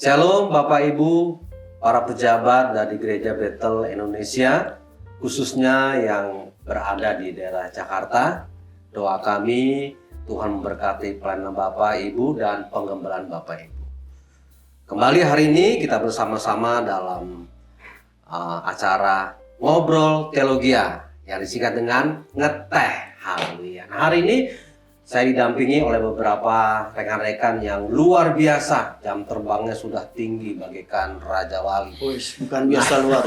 Shalom Bapak Ibu, para pejabat dari Gereja Bethel Indonesia, khususnya yang berada di daerah Jakarta. Doa kami, Tuhan memberkati pelayanan Bapak Ibu dan penggembalaan Bapak Ibu. Kembali hari ini kita bersama-sama dalam acara Ngobrol Teologia yang disingkat dengan Ngeteh. Haleluya. Nah, hari ini saya didampingi oleh beberapa rekan-rekan yang luar biasa. Jam terbangnya sudah tinggi bagaikan Raja Wali. Bukan biasa luar.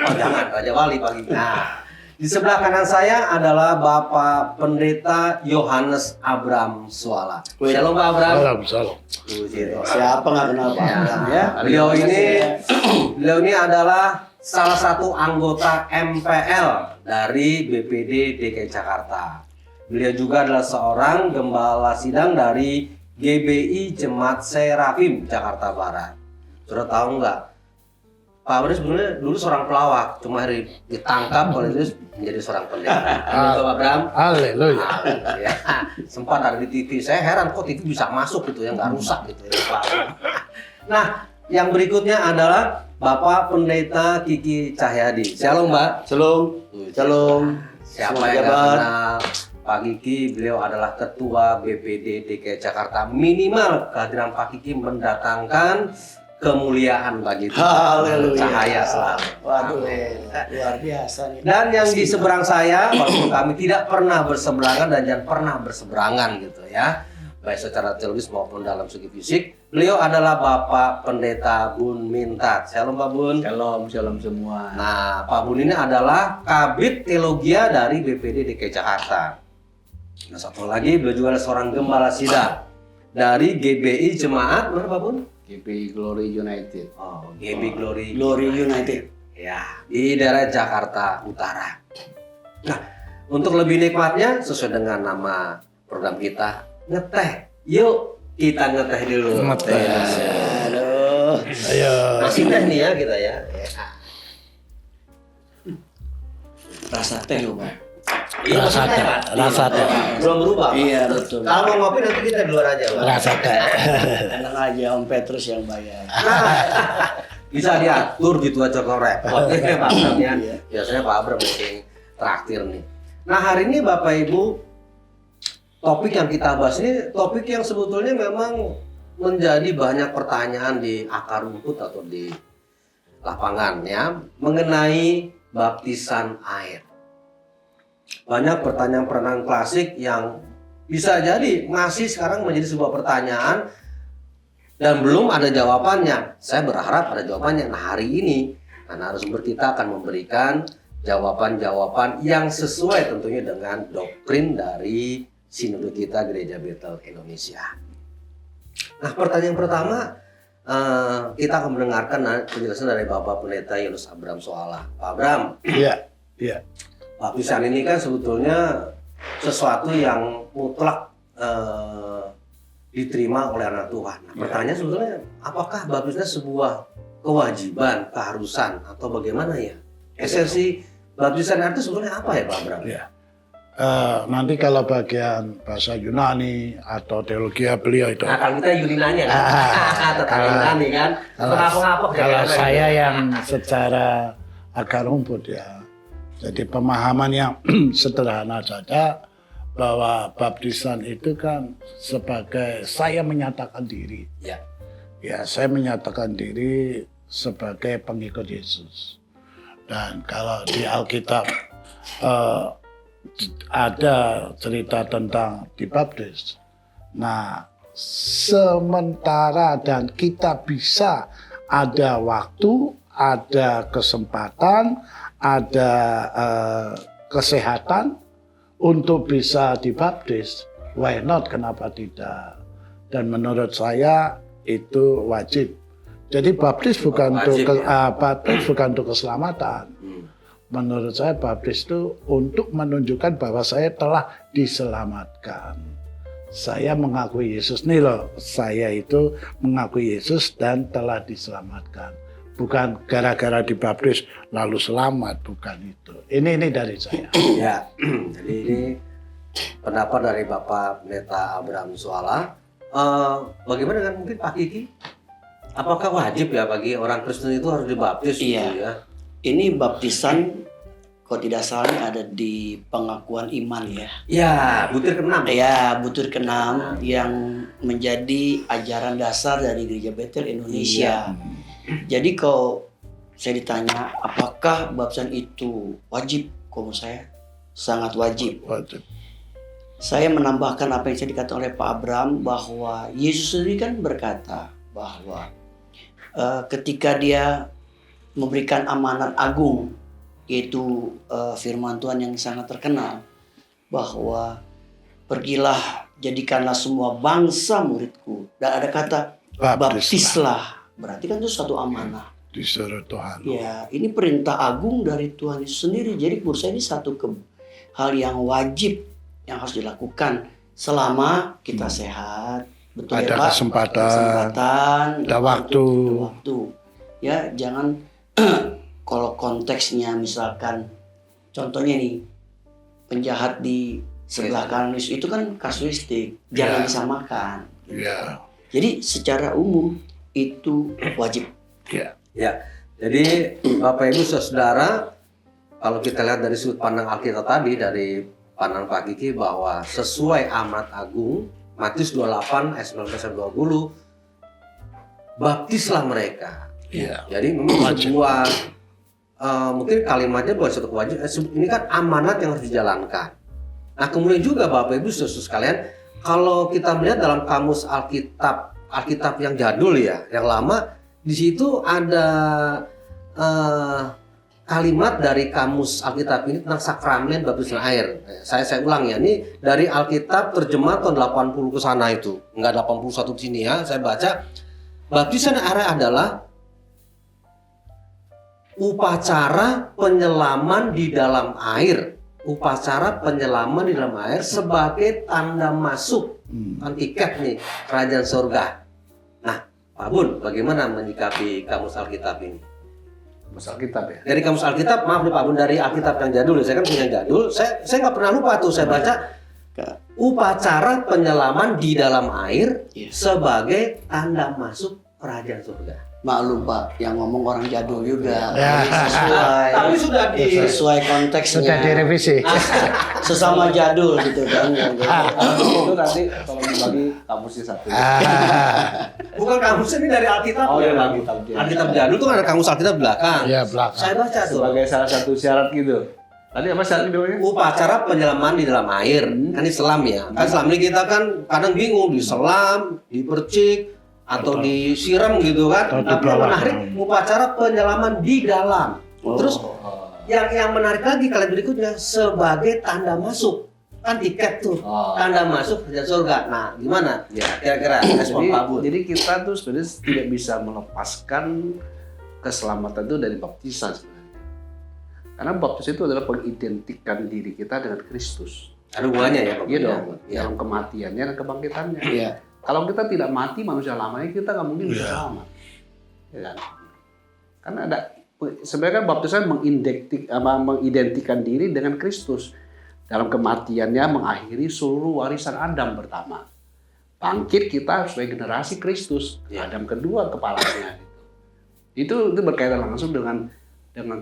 Oh jangan, Raja Wali pagi. Nah, di sebelah kanan saya adalah Bapak Pendeta Yohanes Abram Suala. Shalom Pak Abram. Salam. Siapa nggak kenal Pak Abram ya? Beliau ini adalah salah satu anggota MPL dari BPD DKI Jakarta. Beliau juga adalah seorang gembala sidang dari GBI Jemaat Serafim Jakarta Barat. Sudah tahu nggak? Pak Abram sebenarnya dulu seorang pelawak, cuma ditangkap oleh itu menjadi seorang pendeta. Pak Abram. Haleluya. Sempat ada di TV. Saya heran kok TV bisa masuk gitu ya, nggak rusak gitu ya Pak Abram. Nah, yang berikutnya adalah Bapak Pendeta Kiki Cahyadi. Shalom Mbak. Shalom. Siapa yang nggak kenal Pak Kiki? Beliau adalah Ketua BPD DKI Jakarta. Minimal kehadiran Pak Kiki mendatangkan kemuliaan bagi Tuhan. Haleluya. Cahaya selalu. Waduh, Amin. luar biasa nih. Dan yang di seberang saya, walaupun kami tidak pernah berseberangan dan jangan pernah berseberangan gitu ya, baik secara teologis maupun dalam segi fisik, beliau adalah Bapak Pendeta Bun Mintat. Shalom Pak Bun. Shalom semua. Nah, Pak Bun ini adalah Kabid Teologia dari BPD DKI Jakarta. Nah, satu lagi beliau juga adalah seorang gembala sidang dari GBI Jemaat, mana Pak Bun? GBI Glory United. Oh, GBI Glory United. Ya, di daerah Jakarta Utara. Nah, untuk lebih nikmatnya sesuai dengan nama program kita, ngeteh. Yuk kita ngeteh dulu. Ngeteh. Ya. Aduh. Ayo. Masih teh nih ya kita ya. Rasa teh loh, Pak. Iya, Rasa masih teh, Pak. rasa teh. Belum berubah. Pak. Iya, betul. Kalau mau ngopi nanti kita di luar aja, Pak. Rasa teh. Enak aja Om Petrus yang bayar. Nah, bisa diatur gitu aja kalau repot ya Pak Abram ya. Iya. Biasanya Pak Abram yang traktir nih. Nah, hari ini Bapak Ibu, topik yang kita bahas ini topik yang sebetulnya memang menjadi banyak pertanyaan di akar rumput atau di lapangan ya, mengenai baptisan air. Banyak pertanyaan-pertanyaan klasik yang bisa jadi masih sekarang menjadi sebuah pertanyaan dan belum ada jawabannya. Saya berharap ada jawabannya. Nah, hari ini narasumber kita akan memberikan jawaban-jawaban yang sesuai tentunya dengan doktrin dari sinode kita Gereja Bethel Indonesia. Nah, pertanyaan pertama kita akan mendengarkan penjelasan dari Bapak Pendeta Yohanes Abram Suala. Pak Abram, Iya. baptisan ini kan sebetulnya sesuatu yang mutlak diterima oleh anak Tuhan. Nah, pertanyaan sebetulnya apakah baptisan sebuah kewajiban, keharusan atau bagaimana ya? Esensi baptisan itu sebetulnya apa ya Pak Abram? Iya. Nanti kalau bagian bahasa Yunani atau teologi beliau itu. Nah, kalau kita Yuninanya kan, tetap Yunani kan. Kalau saya yang secara akar rumput ya. Jadi pemahaman yang sederhana saja bahwa baptisan itu kan sebagai saya menyatakan diri. Ya. Ya, saya menyatakan diri sebagai pengikut Yesus. Dan kalau di Alkitab ada cerita tentang dibaptis. Nah, sementara dan kita bisa ada waktu, ada kesempatan, ada kesehatan untuk bisa dibaptis, why not? Kenapa tidak? Dan menurut saya itu wajib. Jadi baptis bukan untuk keselamatan. Menurut saya baptis itu untuk menunjukkan bahwa saya telah diselamatkan. Saya mengakui Yesus nih loh, saya itu mengakui Yesus dan telah diselamatkan. Bukan gara-gara dibaptis lalu selamat, bukan itu. Ini dari saya. Ya, jadi ini pendapat dari Bapak Pendeta Abram Suala. Bagaimana dengan mungkin Pak Kiki? Apakah wajib ya bagi orang Kristen itu harus dibaptis gitu Iya. ya? Ini baptisan kalau tidak salah ini ada di pengakuan iman ya. Ya, butir ke-6. Ya, butir ke-6 yang menjadi ajaran dasar dari Gereja Bethel Indonesia. Jadi kalau saya ditanya apakah baptisan itu wajib, kalau menurut saya sangat wajib. Wajib. Saya menambahkan apa yang saya dikatakan oleh Pak Abraham bahwa Yesus sendiri kan berkata bahwa ketika dia memberikan amanat agung, yaitu firman Tuhan yang sangat terkenal bahwa pergilah jadikanlah semua bangsa muridku, dan ada kata baptislah, berarti kan itu satu amanah. Disuruh Tuhan. Ya, ini perintah agung dari Tuhan Yesus sendiri. Jadi menurut saya ini satu hal yang wajib yang harus dilakukan selama kita sehat, betul Ada ya Pak? kesempatan, ada waktu. Ya, jangan kalau konteksnya misalkan contohnya nih penjahat di sebelah kanan Yesus itu kan kasuistik, jangan Ya. disamakan. Ya. Jadi secara umum itu wajib. Ya. Ya, jadi Bapak Ibu Saudara, kalau kita lihat dari sudut pandang Alkitab tadi, dari pandang Pak Kiki, bahwa sesuai amanat agung Matius 28 ayat 19-20, baptislah mereka. Ya. Jadi memang sebuah mungkin kalimatnya bukan satu kewajiban, ini kan amanat yang harus dijalankan. Nah kemudian juga Bapak Ibu Saudara sekalian, kalau kita melihat dalam kamus Alkitab yang jadul ya, yang lama, di situ ada kalimat dari kamus Alkitab ini tentang sakramen baptisan air. Saya ulang ya, ini dari Alkitab terjemah tahun 80 ke sana itu, enggak 81 di sini ya. Saya baca, baptisan air adalah upacara penyelaman di dalam air. Upacara penyelaman di dalam air sebagai tanda masuk, kan tiket nih, kerajaan surga. Nah, Pak Bun, bagaimana menyikapi kamus Alkitab ini? Kamus Alkitab ya. Dari kamus Alkitab, maaf nih Pak Bun, dari Alkitab yang jadul, saya kan punya yang jadul, saya nggak pernah lupa tuh, saya baca upacara penyelaman di dalam air sebagai tanda masuk kerajaan surga. Maklum Pak, yang ngomong orang jadul juga. Ya. Jadi sesuai, Tapi sudah sesuai konteksnya. Sudah direvisi. Sesama jadul gitu kan. Itu nanti kalau dibagi kamusnya satu. Bukan kamus ini dari Alkitab. Oh, ya, dari Pak. Alkitab, ya. Alkitab jadul tuh ada kamus Alkitab belakang. Ya, belakang. Saya baca tuh. Sebagai salah satu syarat gitu. Tadi apa syarat namanya? Upacara penyelaman di dalam air. Kan ini selam ya. Kan selam ini kita kan kadang bingung, diselam, dipercik, atau disiram gitu kan. Atau Tapi yang dibawa. menarik upacara penyelaman di dalam. Terus yang menarik lagi kalimat berikutnya sebagai tanda masuk. Kan tiket tuh. Tanda masuk kerajaan surga. Nah, gimana? Ya, kira-kira respon Pak Bun. Jadi kita tuh sebenarnya tidak bisa melepaskan keselamatan itu dari baptisan sebenarnya. Karena baptisan itu adalah mengidentikan diri kita dengan Kristus. Ada hubungannya ya, Pak? Iya dong, Ya. dalam kematiannya dan kebangkitannya. Iya. Kalau kita tidak mati manusia lamanya, kita nggak mungkin bisa selamat. Ya kan? Karena ada sebenarnya kan baptisan mengidentikan diri dengan Kristus. Dalam kematiannya mengakhiri seluruh warisan Adam pertama. Bangkit kita sebagai generasi Kristus. Ya. Adam kedua kepalanya. Itu berkaitan langsung dengan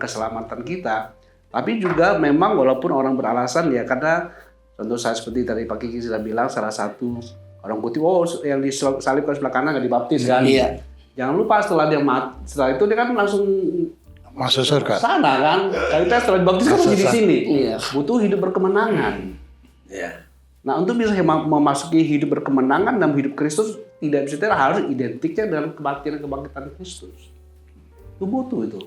keselamatan kita. Tapi juga memang walaupun orang beralasan ya, karena contoh saya seperti tadi Pak Kiki sudah bilang, salah satu orang putih, yang disalibkan sebelah kanan nggak dibaptis kan? Iya. Jangan lupa setelah dia mati, setelah itu dia kan langsung Masuk surga. sana kan? Kita setelah dibaptis kan masih di sini. Iya. Butuh hidup berkemenangan. Ya. Nah untuk bisa memasuki hidup berkemenangan dalam hidup Kristus tidak bisa harus identiknya dengan kematian dan kebangkitan Kristus. Itu butuh itu.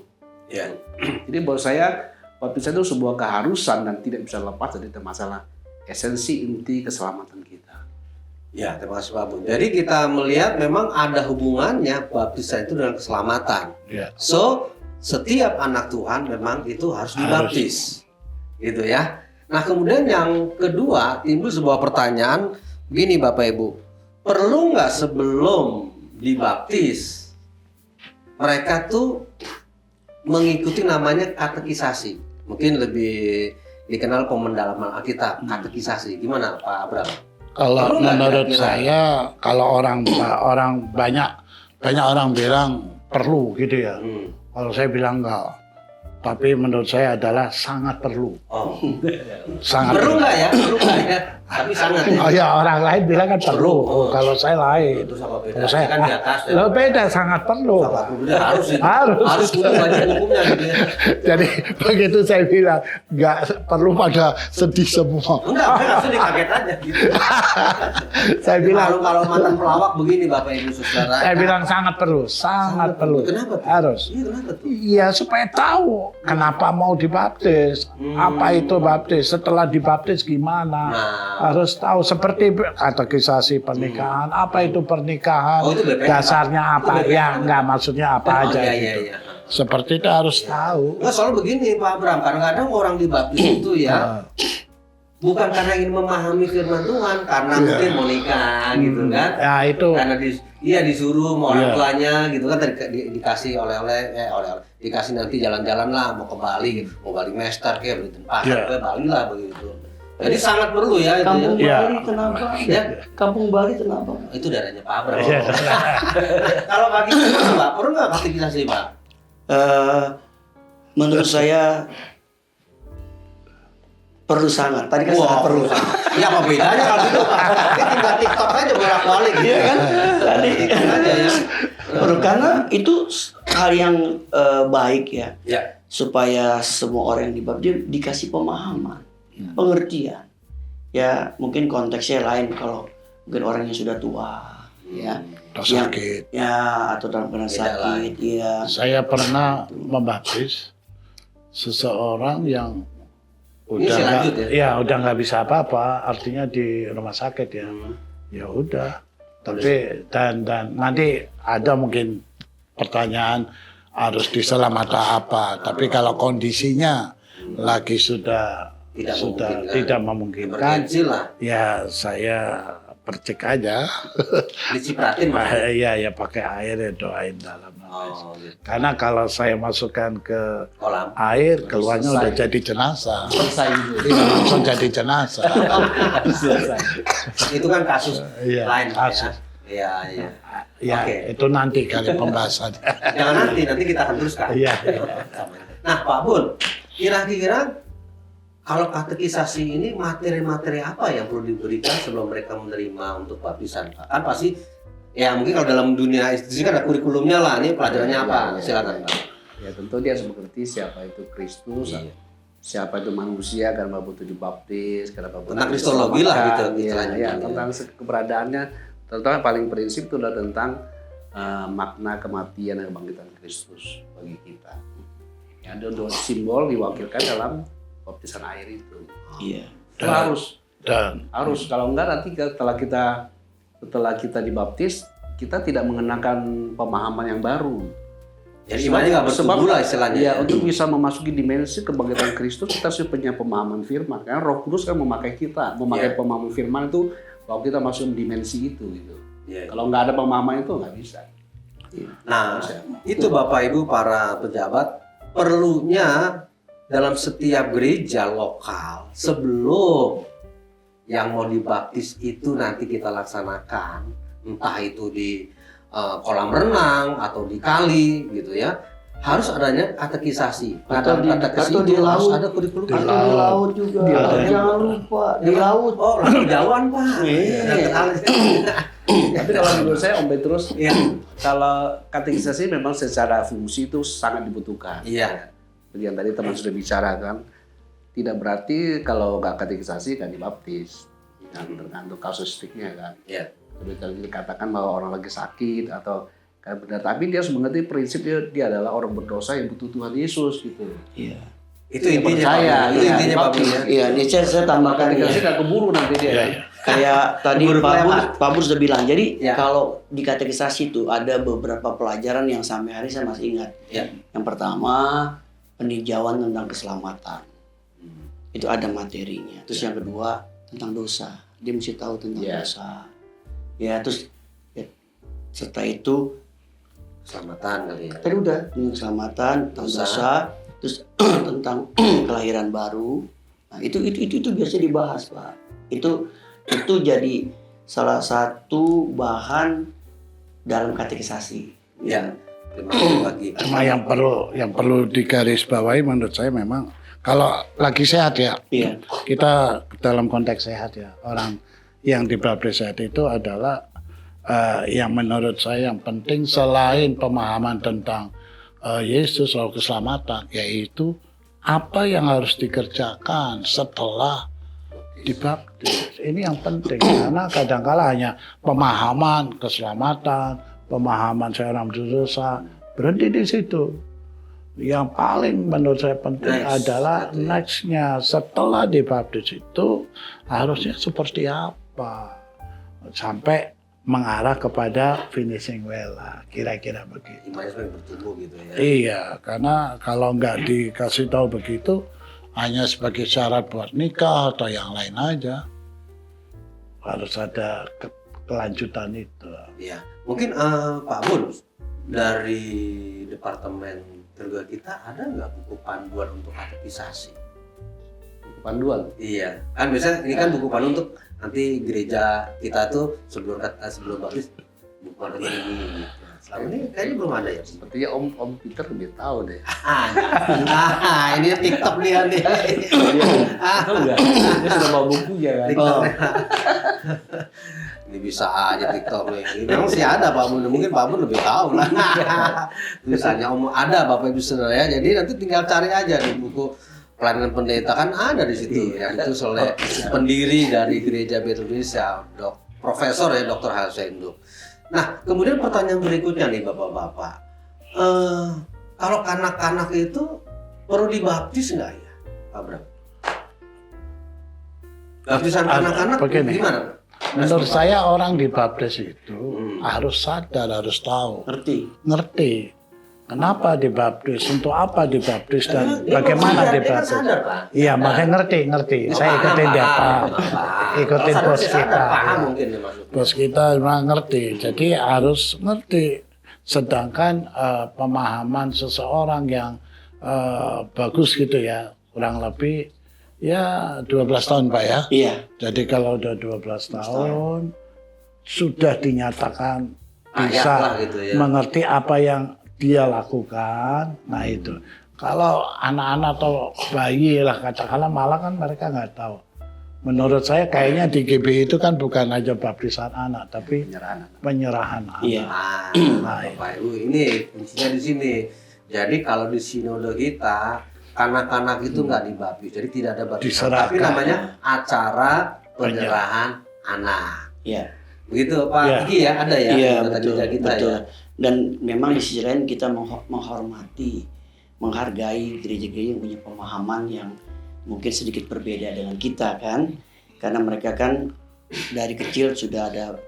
Ya. Jadi buat saya baptisan itu sebuah keharusan dan tidak bisa lepas dari masalah esensi inti keselamatan kita. Ya, terima kasih Pak Bun. Jadi kita melihat memang ada hubungannya baptisan itu dengan keselamatan. Ya. So, setiap anak Tuhan memang itu harus dibaptis. Gitu ya. Nah, kemudian yang kedua timbul sebuah pertanyaan begini Bapak Ibu. Perlu nggak sebelum dibaptis mereka tuh mengikuti namanya katekisasi? Mungkin lebih dikenal pemendalaman Alkitab, katekisasi. Gimana Pak Abraham? Kalau Perlu nggak menurut kira-kira? saya, kalau orang banyak banyak orang bilang perlu gitu ya. Kalau saya bilang enggak. Tapi menurut saya adalah sangat perlu. Oh. Sangat Perlu nggak ya? Perlu nggak ya? Tapi sangat ya. Oh ya, orang lain bilang kan perlu. Oh. Kalau saya lain. Itu sama beda. Kalau saya Kan di atas ya. lo beda, sangat perlu. Sangat perlu. Ya, harus itu. Harus. Harus punya banyak hukumnya gitu ya. Jadi begitu saya bilang nggak perlu pada sedih semua. Enggak, saya nggak sedih, kaget aja gitu. Saya bilang Kalau mantan pelawak begini Bapak Ibu Saudara. saya bilang sangat perlu, sangat perlu. Kenapa tuh? Harus. Iya, kenapa tuh? Iya, supaya tahu kenapa mau dibaptis, apa itu baptis, setelah dibaptis gimana, Nah. harus tahu seperti katekisasi pernikahan, apa itu pernikahan, Oh, itu BPK. dasarnya apa, Itu BPK. ya enggak maksudnya apa Oh, aja iya, gitu. iya. Seperti itu harus tahu. Nggak, soalnya begini Pak Abram, kadang-kadang orang dibaptis itu ya bukan karena ingin memahami firman Tuhan, karena mungkin mau nikah gitu kan. Ya itu, Karena disuruh sama orang Iya. tuanya gitu kan, dikasih oleh-oleh, dikasih nanti jalan-jalan lah, mau ke Bali gitu, mau Bali Master kayak beli tempat, Iya. ke Bali lah begitu. Jadi sangat perlu ya itu Kampung ya. Iya. Bali kenapa? Ya. Kampung Bali kenapa? Itu darahnya Pak Abram. Iya. Kalau bagi kita Pak, perlu nggak katekisasi Pak? Menurut saya perlu sangat. Tadi kan sangat perlu. Ya apa bedanya kalau gitu Pak? Ini tinggal TikTok aja bolak-balik gitu. Iya kan? Tadi Aja ya. perlu, karena itu hal yang baik ya, Ya. supaya semua orang yang dibaptis dikasih pemahaman, pengertian. Ya mungkin konteksnya lain kalau mungkin orang yang sudah tua, ya, atau sakit. ya atau dalam keadaan Beda sakit, ya. Saya pernah membaptis seseorang yang Ini udah sih nggak, lanjut ya? udah nggak bisa apa-apa, artinya di rumah sakit ya. Ya udah. Tapi dan nanti ada mungkin pertanyaan harus diselamatkan apa. Tapi kalau kondisinya lagi sudah Tidak tidak memungkinkan. memungkinkan, Emergency lah, ya saya percik aja. dicipratin Pak. Iya ya pakai air ya doain dalam. Oh, gitu. Karena kalau saya masukkan ke Kolam. air keluarnya Selesai. udah jadi jenazah. Selesai itu. Langsung jadi jenazah. Selesai. Itu kan kasus Iya, lain Pak, kasus. ya. Iya. Ya Oke. itu nanti kali pembahasan. Jangan nanti kita akan teruskan. Iya. Nah Pak Bun, kira-kira kalau katekisasi ini materi-materi apa yang perlu diberikan sebelum mereka menerima untuk baptisan? Kan pasti, ya mungkin kalau dalam dunia institusi kan ada kurikulumnya lah, ini pelajarannya apa? Iya. Silakan Pak. Ya tentu dia harus mengerti siapa itu Kristus, Iya. siapa itu manusia karena butuh dibaptis, kenapa butuh Tentang kristologi lah gitu, diselamatkan. istilahnya. Ya, tentang keberadaannya, terutama yang paling prinsip itu adalah tentang makna kematian dan kebangkitan Kristus bagi kita. Ya, ada dua simbol diwakilkan dalam baptisan air itu. Iya. Itu harus Dan kalau enggak nanti setelah kita dibaptis kita tidak mengenakan pemahaman yang baru. Jadi imannya nggak bertumbuh lah istilahnya. Ya, untuk bisa memasuki dimensi kebangkitan Kristus kita harus punya pemahaman firman. Karena Roh Kudus kan memakai pemahaman firman itu bahwa kita masuk dimensi itu gitu. Iya. Kalau nggak ada pemahaman itu nggak bisa. Nah, itu Bapak Ibu para pejabat, perlunya dalam setiap gereja lokal sebelum yang mau dibaptis itu nanti kita laksanakan, entah itu di kolam renang atau di kali gitu ya, harus adanya katekisasi. Nah, Atau dalam di- katekesi atau itu di harus laut. ada kurikulum. Atau di laut juga. Di laut. Jangan lupa di laut. Oh, laut jauhan Pak. Iya. Ada ke kali. Tapi kalau menurut saya Om Petrus, Iya. kalau katekisasi memang secara fungsi itu sangat dibutuhkan. Iya. Seperti yang tadi teman sudah bicarakan, tidak berarti kalau nggak katekisasi kan dibaptis. Kan tergantung kasusistiknya kan. Iya. Seperti tadi dikatakan bahwa orang lagi sakit atau kan benar, tapi dia harus mengerti prinsip dia adalah orang berdosa yang butuh Tuhan Yesus gitu. Iya. Itu intinya percaya, Pak. Itu iya, intinya Pak. dibaptis. Ya. Iya, ini saya tambahkan ya. Katekisasi nggak keburu nanti dia. Iya, kan? iya. Kayak tadi Guru Pak Bur, kelewat. Pak Bur sudah bilang. Jadi Ya. kalau di katekisasi itu ada beberapa pelajaran yang sampai hari saya masih ingat. Ya. Yang pertama peninjauan tentang keselamatan. Itu ada materinya. Terus yang kedua tentang dosa. Dia mesti tahu tentang Ya. dosa. Ya, terus ya, setelah itu Keselamatan kali ya. tadi udah tentang keselamatan, tentang Dosa. dosa, terus tentang kelahiran baru. Nah, itu biasa dibahas, Pak. Itu jadi salah satu bahan dalam katekisasi. Ya, terima kasih bagi. Cuma yang perlu digarisbawahi menurut saya memang kalau lagi sehat ya, Iya. kita dalam konteks sehat ya, orang yang dibaptis sehat itu adalah yang menurut saya yang penting selain pemahaman tentang Yesus lalu keselamatan, yaitu apa yang harus dikerjakan setelah dibaptis. Ini yang penting karena kadang-kala hanya pemahaman keselamatan, pemahaman seorang berdosa berhenti di situ. Yang paling menurut saya penting adalah next-nya setelah dibaptis itu harusnya seperti apa sampai mengarah kepada finishing well lah, kira-kira begitu. Imannya semakin bertumbuh gitu ya. Iya, karena kalau nggak dikasih tahu begitu hanya sebagai syarat buat nikah atau yang lain aja, harus ada kelanjutan itu. Iya, mungkin Pak Bun dari Departemen Teologi kita ada nggak buku panduan untuk katekisasi? Buku panduan. Iya, kan biasanya ini kan buku panduan untuk nanti gereja kita tuh sebelum baptis buku panduan ini. Nah, selama ini kayaknya belum ada ya. Sepertinya Om Peter lebih tahu deh. Ini TikTok dia nih. Tahu nggak? Dia sudah bawa bukunya kan. TikTok. Ini bisa aja TikTok nih. Ini memang sih ada Pak Bun, mungkin Pak Bun lebih tahu lah. Tulisannya ada Bapak Ibu Saudara ya. Jadi nanti tinggal cari aja di buku pelayanan pendeta kan ada di situ. Yang itu oleh pendiri dari Gereja Betel Indonesia, Profesor ya Dr. Halsendo. Nah, kemudian pertanyaan berikutnya nih Bapak-bapak. Kalau kanak-kanak itu perlu dibaptis nggak ya, Pak Bram? Baptisan anak-anak Begini. gimana? Menurut saya orang dibaptis itu harus sadar, harus tahu, ngerti. Kenapa dibaptis, untuk apa dibaptis, dan bagaimana dibaptis. Iya, makanya ngerti. Saya ikutin dia, Pak. Ikutin bos kita. Bos kita memang ngerti, jadi harus ngerti. Sedangkan pemahaman seseorang yang bagus gitu ya, kurang lebih ya 12 tahun Pak ya. Iya. Jadi kalau udah 12 tahun sudah dinyatakan bisa gitu ya. mengerti apa yang dia lakukan. Nah itu. Kalau anak-anak atau bayi lah katakanlah malah kan mereka nggak tahu. Menurut saya kayaknya di GB itu kan bukan aja baptisan anak tapi penyerahan anak. Iya. Nah, Bapak Ibu, ini kuncinya di sini. Jadi kalau di sinode kita kanak-kanak itu nggak dibaptis, jadi tidak ada baptisan. Diserahkan. Tapi namanya acara penyerahan anak. Iya. Begitu Pak Iya. Iki ya, ada ya? Iya, Kata betul, gereja kita betul. ya. Dan memang di sisi lain kita menghormati, menghargai gereja-gereja yang punya pemahaman yang mungkin sedikit berbeda dengan kita kan, karena mereka kan dari kecil sudah ada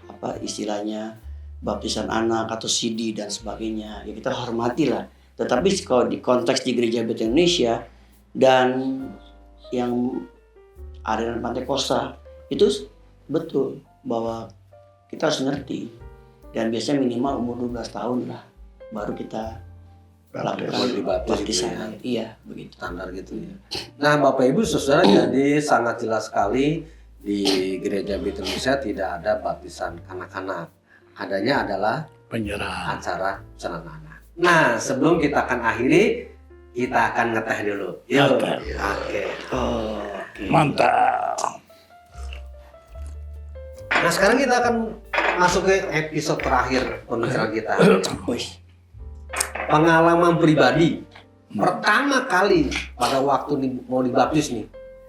apa istilahnya baptisan anak atau CD dan sebagainya. Ya kita hormatilah. Tetapi kalau di konteks di Gereja Betel Indonesia dan yang aliran Pantai Kosta itu betul bahwa kita harus ngerti. Dan biasanya minimal umur 12 tahun lah baru kita Boleh dibaptis baptisan. gitu ya. Iya, begitu. Standar gitu ya. Nah Bapak Ibu Saudara, jadi sangat jelas sekali di Gereja Betel Indonesia tidak ada baptisan kanak-kanak. Adanya adalah Penyerahan. acara penyerahan anak. Nah sebelum kita akan akhiri, kita akan ngeteh dulu. Yuk. Ngeteh. Oke. Oke. Mantap. Nah sekarang kita akan masuk ke episode terakhir pembicaraan kita. Wih. Pengalaman pribadi pertama kali pada waktu mau dibaptis nih,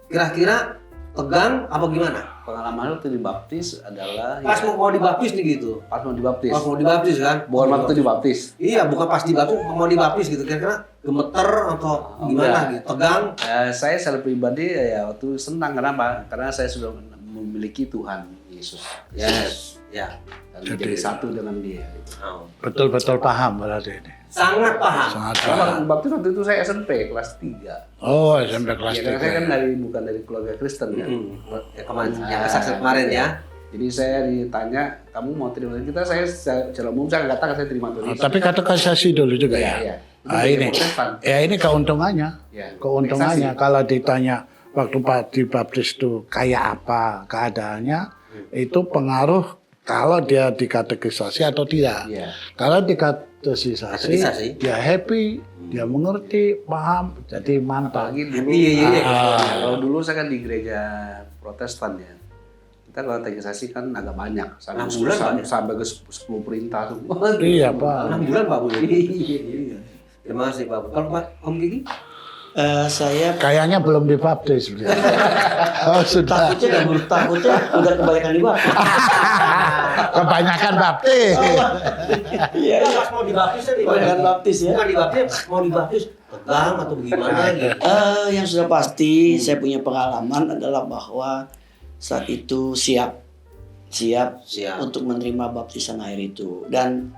kira-kira tegang apa gimana? Pengalaman waktu dibaptis adalah Pas mau dibaptis nih gitu. pas mau dibaptis. Pas mau dibaptis kan? Bukan waktu dibaptis. Iya, bukan pas dibaptis, mau dibaptis gitu. Kira-kira gemeter atau gimana gitu? Tegang? Saya secara pribadi ya waktu senang. Kenapa? Karena saya sudah memiliki Tuhan Yesus. Yes, ya. Dan menjadi satu dengan Dia. Oh. Betul-betul paham berarti ini. Sangat paham. Sangat Karena paham. waktu baptis waktu itu saya SMP kelas 3. Oh, SMP kelas Ya, karena saya kan 3. bukan dari keluarga Kristen kan. Ya, kemarin, yang kesaksian kemarin ya. Jadi saya ditanya, kamu mau terima kita? Saya secara umum saya katakan saya terima Tuhan Oh, Yesus. tapi katekisasi dulu juga Iya, ya. iya. Ah, Itu ini. Protestan. Ya ini keuntungannya. Ya, Keuntungannya organisasi. kalau ditanya waktu Pak dibaptis itu kayak apa keadaannya, itu pengaruh kalau dia dikategorisasi atau tidak. Iya. Kalau dikategorisasi, Kategorisasi. dia happy, dia mengerti, paham, jadi mantap. Apalagi dulu, Iya. kalau dulu saya kan di gereja Protestan ya. Kita kalau katekisasi kan agak banyak, sampai 6 bulan, Pak, ya? sampai ke 10 perintah tuh. Iya, Pak. 6 bulan Pak Bu. Iya. Terima kasih Pak Bu. Kalau Pak Om Gigi? Saya Kayaknya belum dibaptis. Oh, sudah. takutnya udah kebanyakan dibaptis. Kebanyakan baptis. Iya. Pas mau dibaptis ya Kebanyakan baptis ya. Bukan dibaptis, mau dibaptis tegang atau bagaimana gitu. Yang sudah pasti saya punya pengalaman adalah bahwa saat itu siap Siap. untuk menerima baptisan air itu. Dan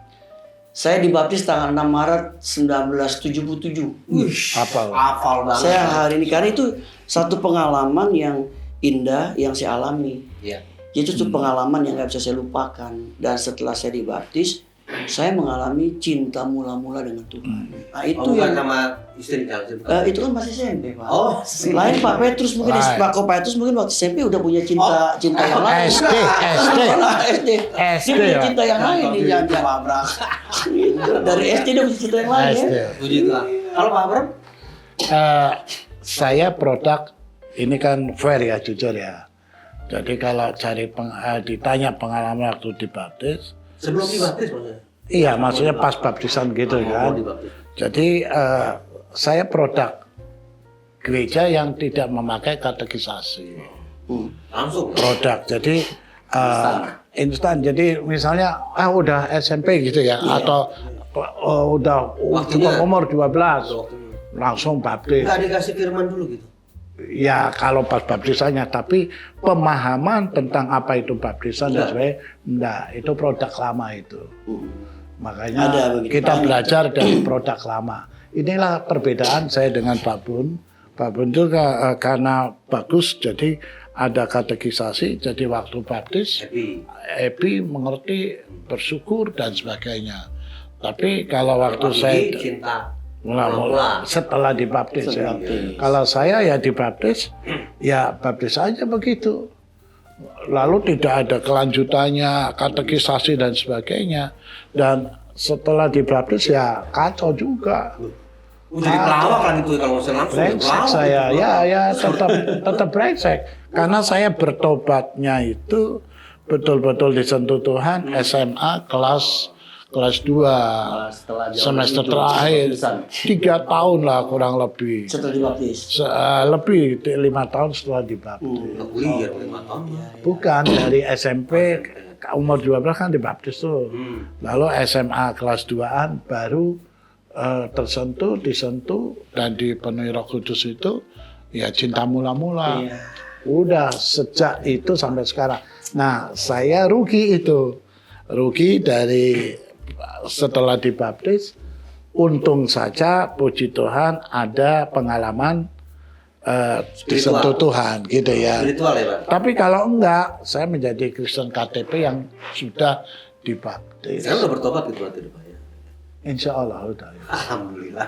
saya dibaptis tanggal 6 Maret 1977. Apa? Hafal banget. Saya hari ini karena itu satu pengalaman yang indah yang saya alami. Iya. Itu tuh pengalaman yang nggak bisa saya lupakan. Dan setelah saya dibaptis, saya mengalami cinta mula-mula dengan Tuhan. Nah itu Oh, bukan yang sama istri kan? itu kan masih SMP, Pak. Oh, Lain Pak Petrus mungkin Lain. Pak Petrus mungkin waktu SMP udah punya cinta yang lain. SD. Dia punya ya? cinta yang lain nih jangan Pak Abram. Dari SD dia punya cinta yang lain SD. ya. Puji Tuhan. Kalau Pak Abram? Saya produk ini kan fair ya, jujur ya. Jadi kalau ditanya pengalaman waktu dibaptis, Sebelum dibaptis maksudnya? iya maksudnya pas baptisan gitu Mau kan. dibaptis. Jadi saya produk gereja yang tidak memakai katekisasi. Langsung. Produk. Jadi instan. Jadi misalnya udah SMP gitu ya atau udah Waktunya. umur 12 Waktunya. langsung baptis. Nggak dikasih firman dulu gitu? Ya kalau pas baptisannya, tapi pemahaman tentang apa itu baptisan dan sebagainya, enggak, itu produk lama itu. Makanya Ada begitu. kita belajar dari produk lama. Inilah perbedaan saya dengan Pak Bun. Pak Bun juga karena bagus, jadi ada katekisasi, jadi waktu baptis, happy, mengerti, bersyukur dan sebagainya. Tapi kalau waktu saya cinta. mula setelah dibaptis ya. Dibaptis. Kalau saya ya dibaptis, ya baptis aja begitu. Lalu tidak ada kelanjutannya, katekisasi dan sebagainya. Dan setelah dibaptis ya kacau juga. Jadi pelawak lah gitu kalau saya langsung. Brengsek pelawak saya, gitu. ya tetap brengsek. Karena saya bertobatnya itu betul-betul disentuh Tuhan SMA kelas 2 Setelah jauh semester itu, terakhir baptisan. 3 tahun lah kurang lebih. Setelah dibaptis. Lebih 5 tahun setelah dibaptis. Udah kuliah 5 tahun. Bukan dari SMP umur 12 kan dibaptis tuh. Lalu SMA kelas 2-an baru disentuh dan dipenuhi Roh Kudus itu ya cinta mula-mula. Udah sejak itu sampai sekarang. Nah, saya rugi itu. Rugi dari setelah dibaptis, untung saja puji Tuhan ada pengalaman disentuh Tuhan gitu ya. Spiritual ya Pak? Tapi kalau enggak, saya menjadi Kristen KTP yang sudah dibaptis. Sekarang udah bertobat gitu berarti Pak ya? Insya Allah udah. Alhamdulillah.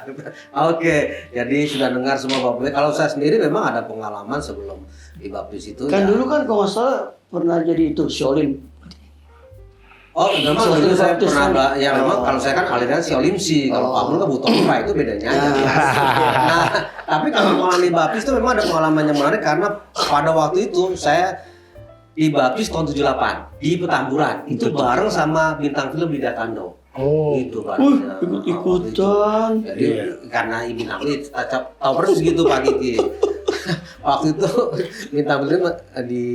Oke, jadi sudah dengar semua Bapak. Kalau saya sendiri memang ada pengalaman sebelum dibaptis itu. Kan ya. dulu kan kalau nggak salah pernah jadi itu Sholim. Oh, memang Sebelum itu saya dibaptis pernah kan? ya memang kalau saya kan aliran Siolim sih. Kalau Pak Bun kan butuh Umrah itu bedanya aja. Nah, tapi kalau pengalaman dibaptis itu memang ada pengalaman yang menarik karena pada waktu itu saya dibaptis tahun 78 di Petamburan. Itu bareng sama bintang film Lydia Kandou. Oh, Gitu Pak. Ikut-ikutan. Jadi karena Ibu Nakli tahu persis gitu Pak Kiki. Waktu itu bintang film di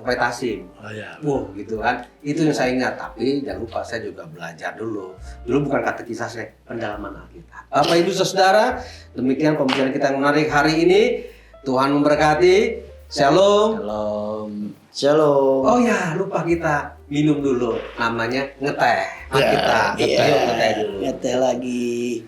Tasim. oh ya. Wah gitu kan, itu yang saya ingat. Tapi jangan lupa saya juga belajar dulu. Dulu bukan katekisasi, pendalaman Alkitab. Bapak Ibu Saudara, demikian pembicaraan kita yang menarik hari ini. Tuhan memberkati. Shalom. Shalom. Oh ya, lupa kita minum dulu. Namanya ngeteh. Ya, Kita Iya, ngeteh dulu. ngeteh lagi.